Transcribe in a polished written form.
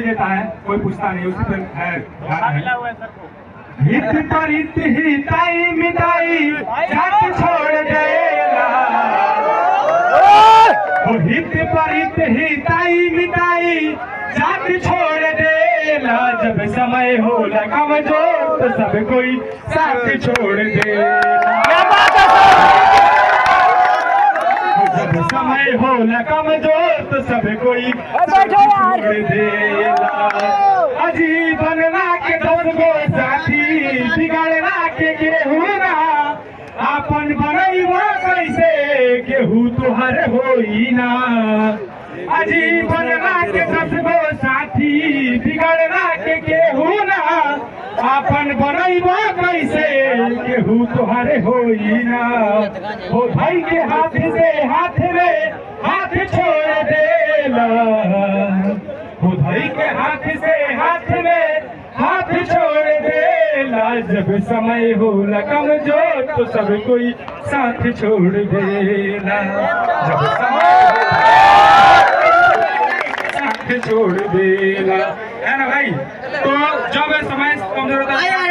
देता है, कोई पूछता नहीं, उसी पर हित परित हिताई मिताई जात छोड़ देला। हित परित हिताई मिताई जात छोड़ देला। जब समय होला कमजोर तो सब कोई साथ छोड़ देला। जब समय होला कमजोर तो सब कोई छोड़ देला। अजीवन ना के दस गो साथी बिगाड़ना के केहू ना आपन बनैबा कैसे केहू तुहर होई ना। अजीवन ना के दस गो साथी बिगाड़ना के केहू ना आपन बनैबा कैसे केहू तुहर होई ना। वो भाई के हाथ से हाथ में हाथ छोड़ देला। वो भाई के हाथ से हाथ में हाथ छोड़ देला। जब समय होला कमजोर तो सब कोई साथ छोड़ देला। जब समय साथ छोड़ देला, है ना भाई। तो जब समय कमजोर होता है